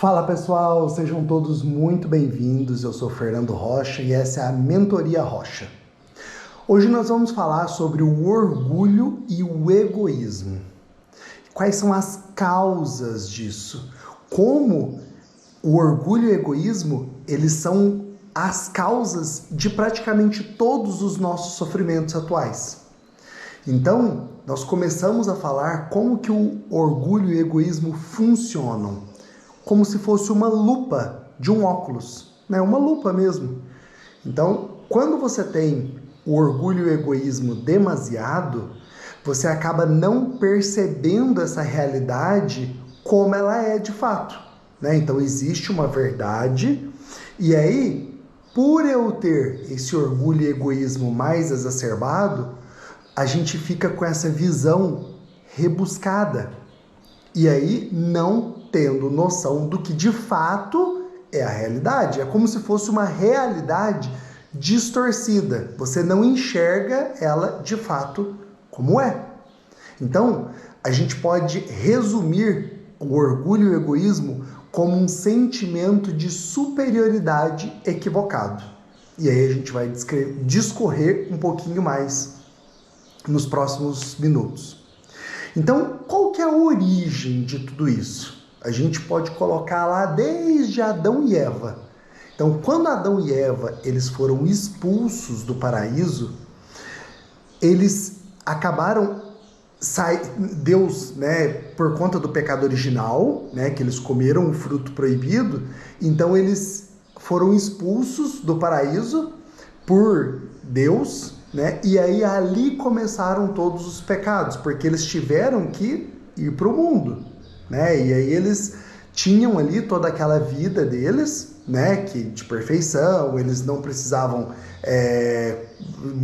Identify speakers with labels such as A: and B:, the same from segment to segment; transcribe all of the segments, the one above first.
A: Fala pessoal, sejam todos muito bem-vindos. Eu sou Fernando Rocha e essa é a Mentoria Rocha. Hoje nós vamos falar sobre o orgulho e o egoísmo. Quais são as causas disso? Como o orgulho e o egoísmo, eles são as causas de praticamente todos os nossos sofrimentos atuais. Então, nós começamos a falar como que o orgulho e o egoísmo funcionam. Como se fosse uma lupa de um óculos, né? Uma lupa mesmo. Então, quando você tem o orgulho e o egoísmo demasiado, você acaba não percebendo essa realidade como ela é de fato, né? Então, existe uma verdade, e aí, por eu ter esse orgulho e egoísmo mais exacerbado, a gente fica com essa visão rebuscada. E aí, não tendo noção do que de fato é a realidade. É como se fosse uma realidade distorcida. Você não enxerga ela de fato como é. Então, a gente pode resumir o orgulho e o egoísmo como um sentimento de superioridade equivocado. E aí a gente vai discorrer um pouquinho mais nos próximos minutos. Então, qual que é a origem de tudo isso? A gente pode colocar lá desde Adão e Eva. Então, quando Adão e Eva eles foram expulsos do paraíso, eles acabaram Deus, né, por conta do pecado original, né, que eles comeram o fruto proibido, então eles foram expulsos do paraíso por Deus, né? E aí ali começaram todos os pecados, porque eles tiveram que ir para o mundo, né? E aí eles tinham ali toda aquela vida deles, né? Que de perfeição, eles não precisavam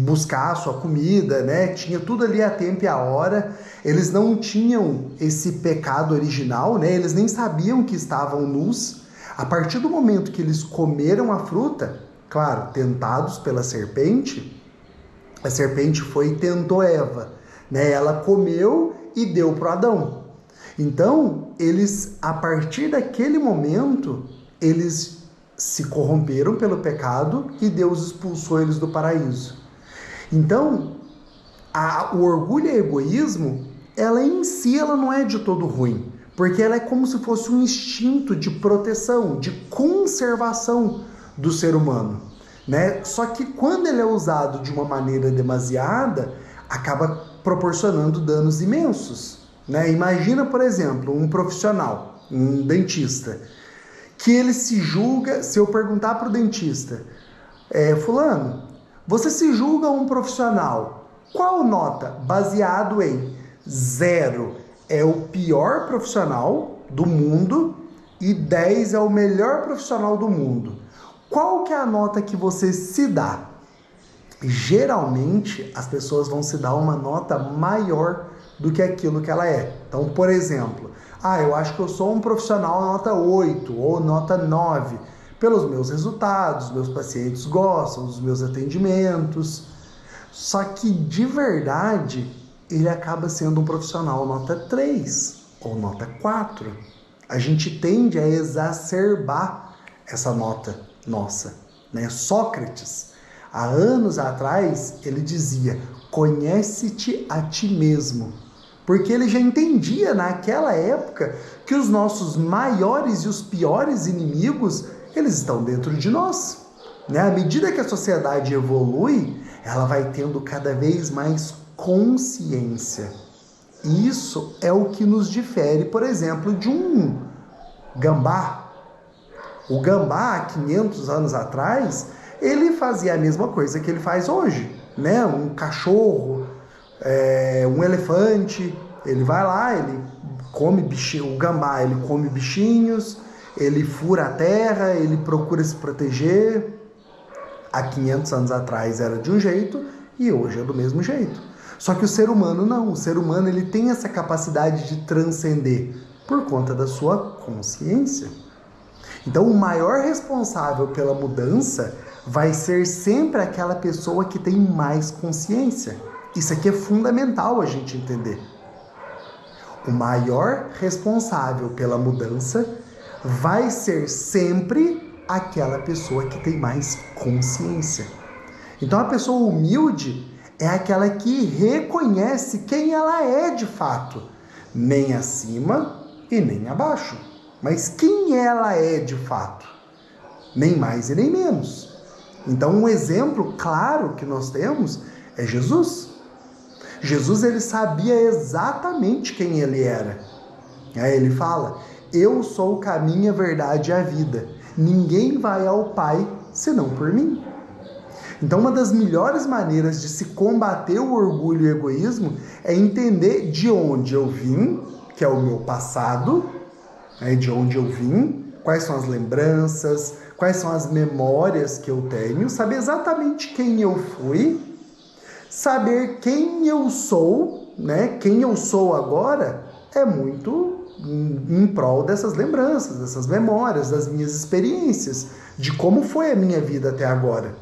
A: buscar a sua comida, né? Tinha tudo ali a tempo e a hora. Eles não tinham esse pecado original, né? Eles nem sabiam que estavam nus. A partir do momento que eles comeram a fruta, claro, tentados pela serpente, a serpente foi e tentou Eva, né? Ela comeu e deu para Adão. Então, eles, a partir daquele momento, eles se corromperam pelo pecado e Deus expulsou eles do paraíso. Então, o orgulho e o egoísmo, ela em si ela não é de todo ruim, porque ela é como se fosse um instinto de proteção, de conservação do ser humano. Né? Só que quando ele é usado de uma maneira demasiada, acaba proporcionando danos imensos. Né? Imagina, por exemplo, um profissional, um dentista, que ele se julga, se eu perguntar para o dentista, fulano, você se julga um profissional, qual nota? Baseado em 0 é o pior profissional do mundo e 10 é o melhor profissional do mundo. Qual que é a nota que você se dá? Geralmente, as pessoas vão se dar uma nota maior do que aquilo que ela é. Então, por exemplo, eu acho que eu sou um profissional nota 8 ou nota 9. Pelos meus resultados, meus pacientes gostam dos meus atendimentos. Só que, de verdade, ele acaba sendo um profissional nota 3 ou nota 4. A gente tende a exacerbar essa nota nossa, né? Sócrates, há anos atrás, ele dizia: conhece-te a ti mesmo, porque ele já entendia naquela época que os nossos maiores e os piores inimigos, eles estão dentro de nós, né? À medida que a sociedade evolui, ela vai tendo cada vez mais consciência. Isso é o que nos difere, por exemplo, de um gambá. O gambá, há 500 anos atrás, ele fazia a mesma coisa que ele faz hoje, né? Um cachorro, um elefante, ele vai lá, ele come bichinho, o gambá, ele come bichinhos, ele fura a terra, ele procura se proteger. Há 500 anos atrás era de um jeito e hoje é do mesmo jeito. Só que o ser humano não, o ser humano ele tem essa capacidade de transcender por conta da sua consciência. Então, o maior responsável pela mudança vai ser sempre aquela pessoa que tem mais consciência. Isso aqui é fundamental a gente entender. O maior responsável pela mudança vai ser sempre aquela pessoa que tem mais consciência. Então a pessoa humilde é aquela que reconhece quem ela é de fato, nem acima e nem abaixo, mas quem ela é de fato, nem mais e nem menos. Então um exemplo claro que nós temos é Jesus. Jesus, ele sabia exatamente quem ele era. Aí ele fala: eu sou o caminho, a verdade e a vida. Ninguém vai ao Pai senão por mim. Então, uma das melhores maneiras de se combater o orgulho e o egoísmo é entender de onde eu vim, que é o meu passado, né? De onde eu vim, quais são as lembranças, quais são as memórias que eu tenho, saber exatamente quem eu fui, saber quem eu sou, né? Quem eu sou agora é muito em prol dessas lembranças, dessas memórias, das minhas experiências, de como foi a minha vida até agora.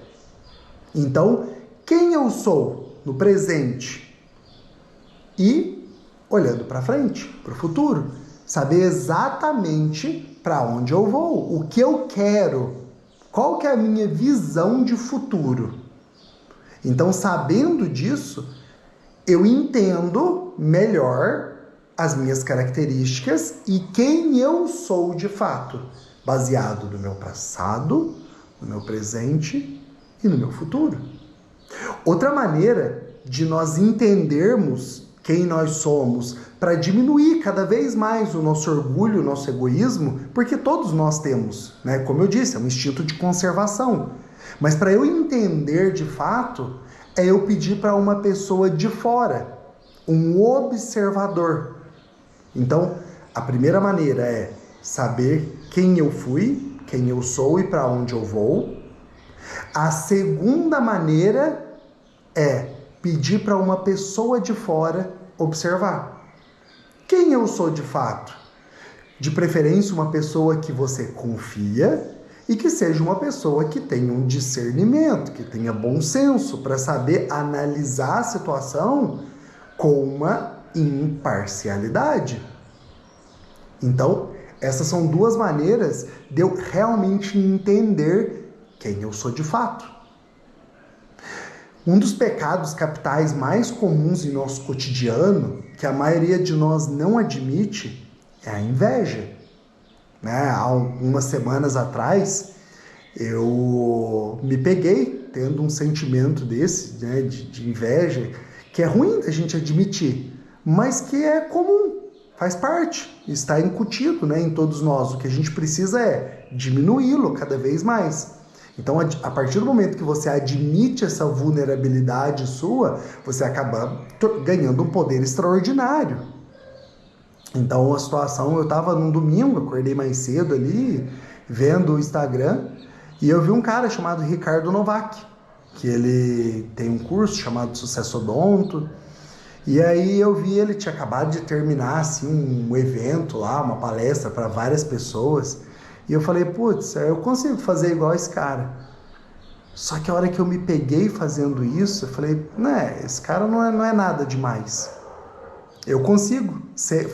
A: Então, quem eu sou no presente e olhando para frente, para o futuro, saber exatamente para onde eu vou, o que eu quero, qual que é a minha visão de futuro. Então, sabendo disso, eu entendo melhor as minhas características e quem eu sou de fato, baseado no meu passado, no meu presente e no meu futuro. Outra maneira de nós entendermos quem nós somos, para diminuir cada vez mais o nosso orgulho, o nosso egoísmo, porque todos nós temos, né? Como eu disse, é um instinto de conservação. Mas para eu entender de fato, é eu pedir para uma pessoa de fora, um observador. Então, a primeira maneira é saber quem eu fui, quem eu sou e para onde eu vou. A segunda maneira é pedir para uma pessoa de fora observar. Quem eu sou de fato? De preferência, uma pessoa que você confia e que seja uma pessoa que tenha um discernimento, que tenha bom senso para saber analisar a situação com uma imparcialidade. Então, essas são duas maneiras de eu realmente entender quem eu sou de fato. Um dos pecados capitais mais comuns em nosso cotidiano, que a maioria de nós não admite, é a inveja. Né? Há algumas semanas atrás, eu me peguei tendo um sentimento desse, né, de inveja, que é ruim a gente admitir, mas que é comum, faz parte, está incutido, né, em todos nós. O que a gente precisa é diminuí-lo cada vez mais. Então, a partir do momento que você admite essa vulnerabilidade sua, você acaba ganhando um poder extraordinário. Então, a situação, eu estava num domingo, acordei mais cedo ali, vendo o Instagram, e eu vi um cara chamado Ricardo Novak, que ele tem um curso chamado Sucesso Odonto, e aí eu vi ele tinha acabado de terminar assim, um evento lá, uma palestra para várias pessoas, e eu falei, putz, eu consigo fazer igual esse cara. Só que a hora que eu me peguei fazendo isso, eu falei, né, esse cara não é nada demais. Eu consigo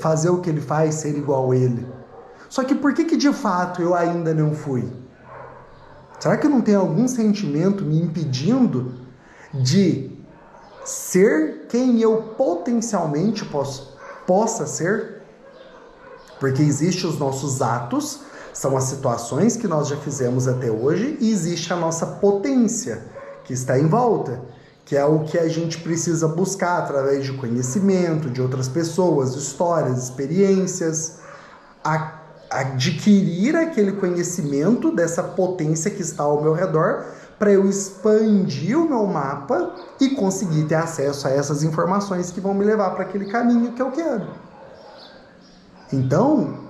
A: fazer o que ele faz, ser igual a ele. Só que por que de fato eu ainda não fui? Será que não tem algum sentimento me impedindo de ser quem eu potencialmente possa ser? Porque existem os nossos atos, são as situações que nós já fizemos até hoje, e existe a nossa potência, que está em volta, que é o que a gente precisa buscar através de conhecimento, de outras pessoas, histórias, experiências, adquirir aquele conhecimento dessa potência que está ao meu redor, para eu expandir o meu mapa e conseguir ter acesso a essas informações que vão me levar para aquele caminho que eu quero. Então,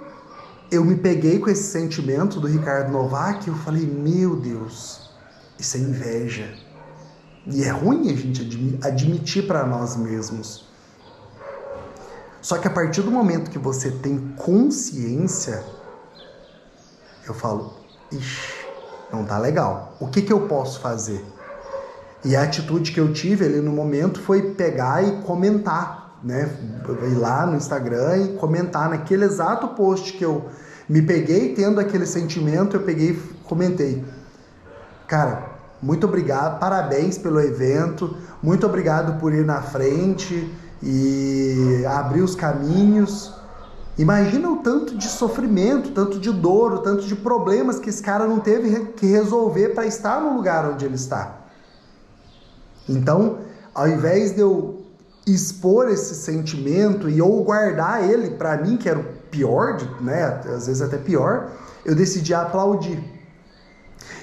A: eu me peguei com esse sentimento do Ricardo Novak e eu falei, meu Deus, isso é inveja. E é ruim a gente admitir para nós mesmos. Só que a partir do momento que você tem consciência, eu falo, ixi, não tá legal. O que eu posso fazer? E a atitude que eu tive ali no momento foi pegar e comentar né? Ir lá no Instagram e comentar naquele exato post que eu me peguei tendo aquele sentimento, eu peguei e comentei. Cara, muito obrigado, parabéns pelo evento, muito obrigado por ir na frente e abrir os caminhos. Imagina o tanto de sofrimento, tanto de dor, o tanto de problemas que esse cara não teve que resolver para estar no lugar onde ele está. Então, ao invés de eu expor esse sentimento e ou guardar ele para mim, que era o pior, né, às vezes até pior, eu decidi aplaudir.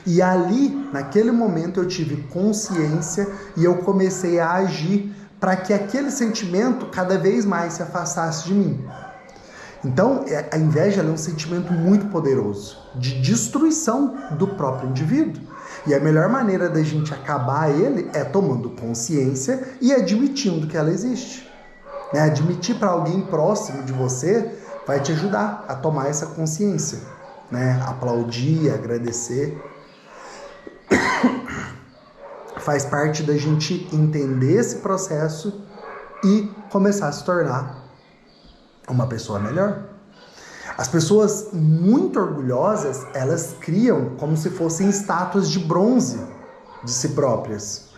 A: E ali, naquele momento, eu tive consciência e eu comecei a agir para que aquele sentimento cada vez mais se afastasse de mim. Então, a inveja é um sentimento muito poderoso, de destruição do próprio indivíduo. E a melhor maneira da gente acabar ele é tomando consciência e admitindo que ela existe. Né? Admitir para alguém próximo de você vai te ajudar a tomar essa consciência. Né? Aplaudir, agradecer. Faz parte da gente entender esse processo e começar a se tornar uma pessoa melhor. As pessoas muito orgulhosas, elas criam como se fossem estátuas de bronze de si próprias.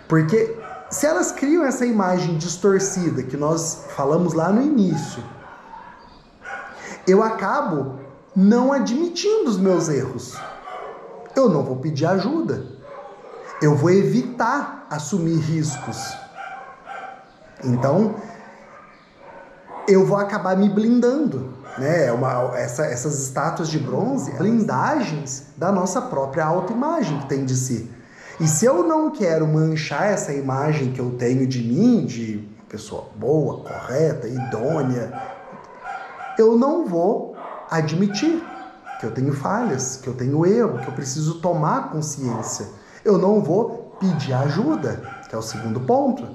A: Porque se elas criam essa imagem distorcida que nós falamos lá no início, eu acabo não admitindo os meus erros. Eu não vou pedir ajuda. Eu vou evitar assumir riscos. Então, eu vou acabar me blindando. Né? Essas estátuas de bronze, blindagens da nossa própria autoimagem que tem de si. E se eu não quero manchar essa imagem que eu tenho de mim, de pessoa boa, correta, idônea, eu não vou admitir que eu tenho falhas, que eu tenho erro, que eu preciso tomar consciência. Eu não vou pedir ajuda, que é o segundo ponto.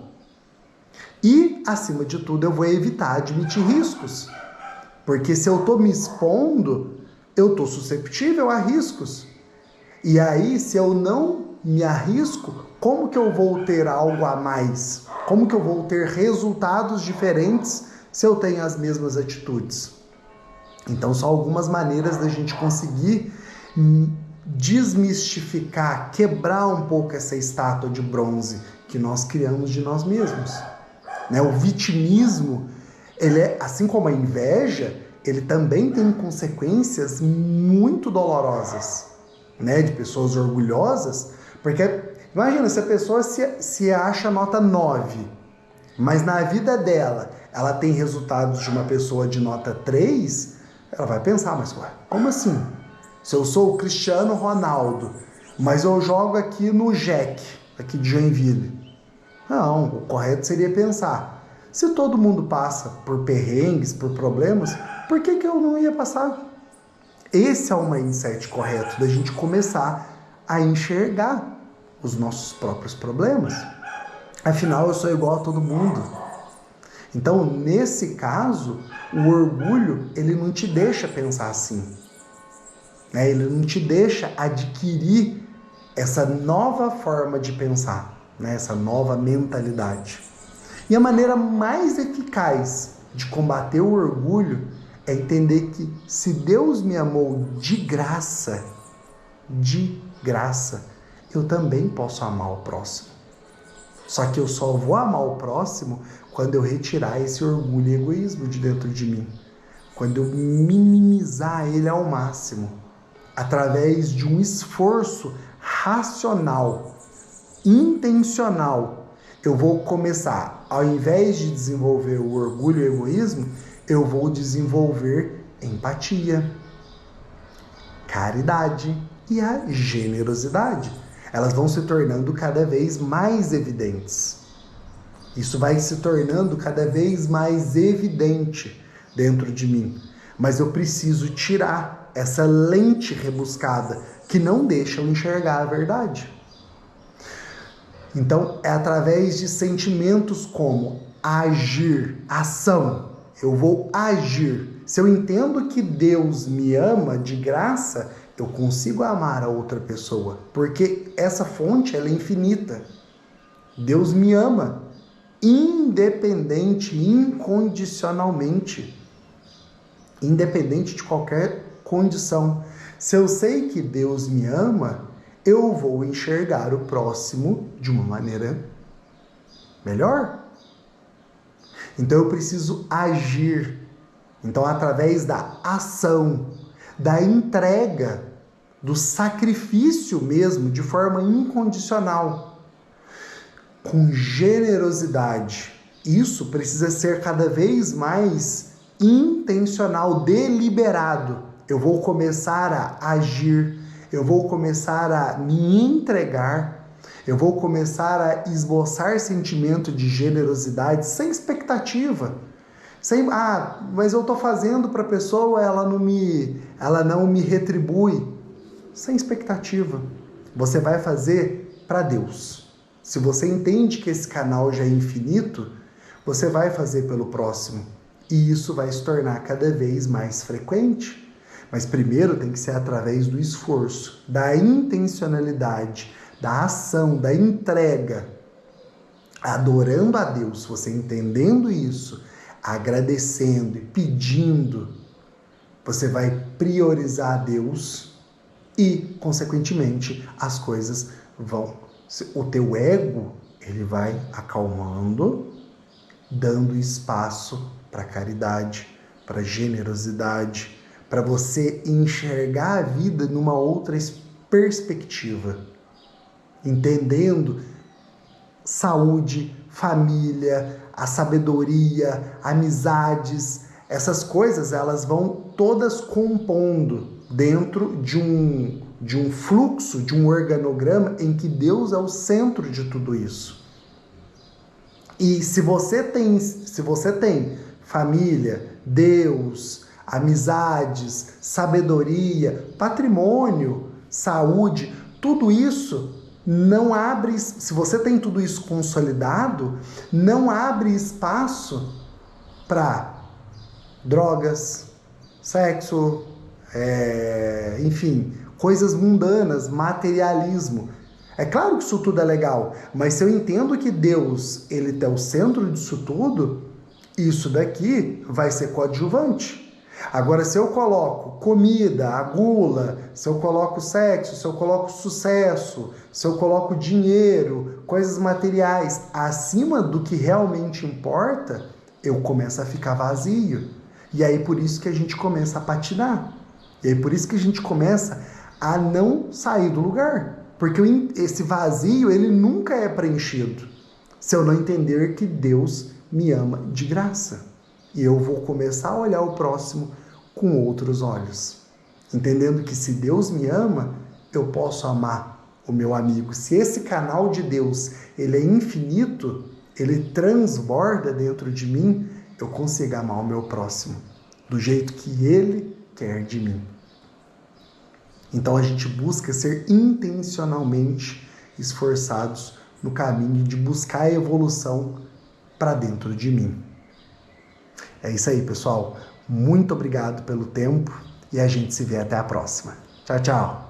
A: E, acima de tudo, eu vou evitar admitir riscos. Porque se eu estou me expondo, eu estou susceptível a riscos. E aí, se eu não me arrisco, como que eu vou ter algo a mais? Como que eu vou ter resultados diferentes se eu tenho as mesmas atitudes? Então, são algumas maneiras da gente conseguir desmistificar, quebrar um pouco essa estátua de bronze que nós criamos de nós mesmos. Né? O vitimismo, ele é, assim como a inveja, ele também tem consequências muito dolorosas, né? De pessoas orgulhosas, porque imagina, se a pessoa se acha nota 9, mas na vida dela, ela tem resultados de uma pessoa de nota 3, ela vai pensar, mas ué, como assim? Se eu sou o Cristiano Ronaldo, mas eu jogo aqui no Jack, aqui de Joinville. Não, o correto seria pensar, se todo mundo passa por perrengues, por problemas, por que eu não ia passar? Esse é o mindset correto, da gente começar a enxergar os nossos próprios problemas. Afinal, eu sou igual a todo mundo. Então, nesse caso, o orgulho, ele não te deixa pensar assim. Né? Ele não te deixa adquirir essa nova forma de pensar, né? Essa nova mentalidade. E a maneira mais eficaz de combater o orgulho é entender que se Deus me amou de graça, eu também posso amar o próximo. Só que eu só vou amar o próximo quando eu retirar esse orgulho e egoísmo de dentro de mim. Quando eu minimizar ele ao máximo, através de um esforço racional, intencional, eu vou começar, ao invés de desenvolver o orgulho e o egoísmo, eu vou desenvolver empatia, caridade e a generosidade. Elas vão se tornando cada vez mais evidentes. Isso vai se tornando cada vez mais evidente dentro de mim. Mas eu preciso tirar essa lente rebuscada que não deixa eu enxergar a verdade. Então, é através de sentimentos como agir, ação. Eu vou agir. Se eu entendo que Deus me ama de graça, eu consigo amar a outra pessoa. Porque essa fonte, ela é infinita. Deus me ama. independente, incondicionalmente, independente de qualquer condição. Se eu sei que Deus me ama, eu vou enxergar o próximo de uma maneira melhor. Então eu preciso agir. Então, através da ação, da entrega, do sacrifício mesmo, de forma incondicional, com generosidade. Isso precisa ser cada vez mais intencional, deliberado. Eu vou começar a agir, eu vou começar a me entregar, eu vou começar a esboçar sentimento de generosidade sem expectativa. Mas eu estou fazendo para a pessoa, ela não me retribui. Sem expectativa. Você vai fazer para Deus. Se você entende que esse canal já é infinito, você vai fazer pelo próximo. E isso vai se tornar cada vez mais frequente. Mas primeiro tem que ser através do esforço, da intencionalidade, da ação, da entrega. Adorando a Deus, você entendendo isso, agradecendo e pedindo, você vai priorizar a Deus e, consequentemente, as coisas vão. O teu ego, ele vai acalmando, dando espaço para caridade, para generosidade, para você enxergar a vida numa outra perspectiva, entendendo saúde, família, a sabedoria, amizades, essas coisas elas vão todas compondo dentro de um fluxo, de um organograma em que Deus é o centro de tudo isso. E se você tem família, Deus, amizades, sabedoria, patrimônio, saúde, tudo isso não abre, se você tem tudo isso consolidado, não abre espaço para drogas, sexo, enfim, coisas mundanas, materialismo. É claro que isso tudo é legal, mas se eu entendo que Deus, ele é o centro disso tudo, isso daqui vai ser coadjuvante. Agora, se eu coloco comida, a gula, se eu coloco sexo, se eu coloco sucesso, se eu coloco dinheiro, coisas materiais acima do que realmente importa, eu começo a ficar vazio. E aí por isso que a gente começa a patinar. E aí por isso que a gente começa a não sair do lugar. Porque esse vazio, ele nunca é preenchido se eu não entender que Deus me ama de graça. E eu vou começar a olhar o próximo com outros olhos. Entendendo que se Deus me ama, eu posso amar o meu amigo. Se esse canal de Deus, ele é infinito, ele transborda dentro de mim, eu consigo amar o meu próximo do jeito que ele quer de mim. Então a gente busca ser intencionalmente esforçados no caminho de buscar a evolução para dentro de mim. É isso aí, pessoal. Muito obrigado pelo tempo e a gente se vê até a próxima. Tchau, tchau.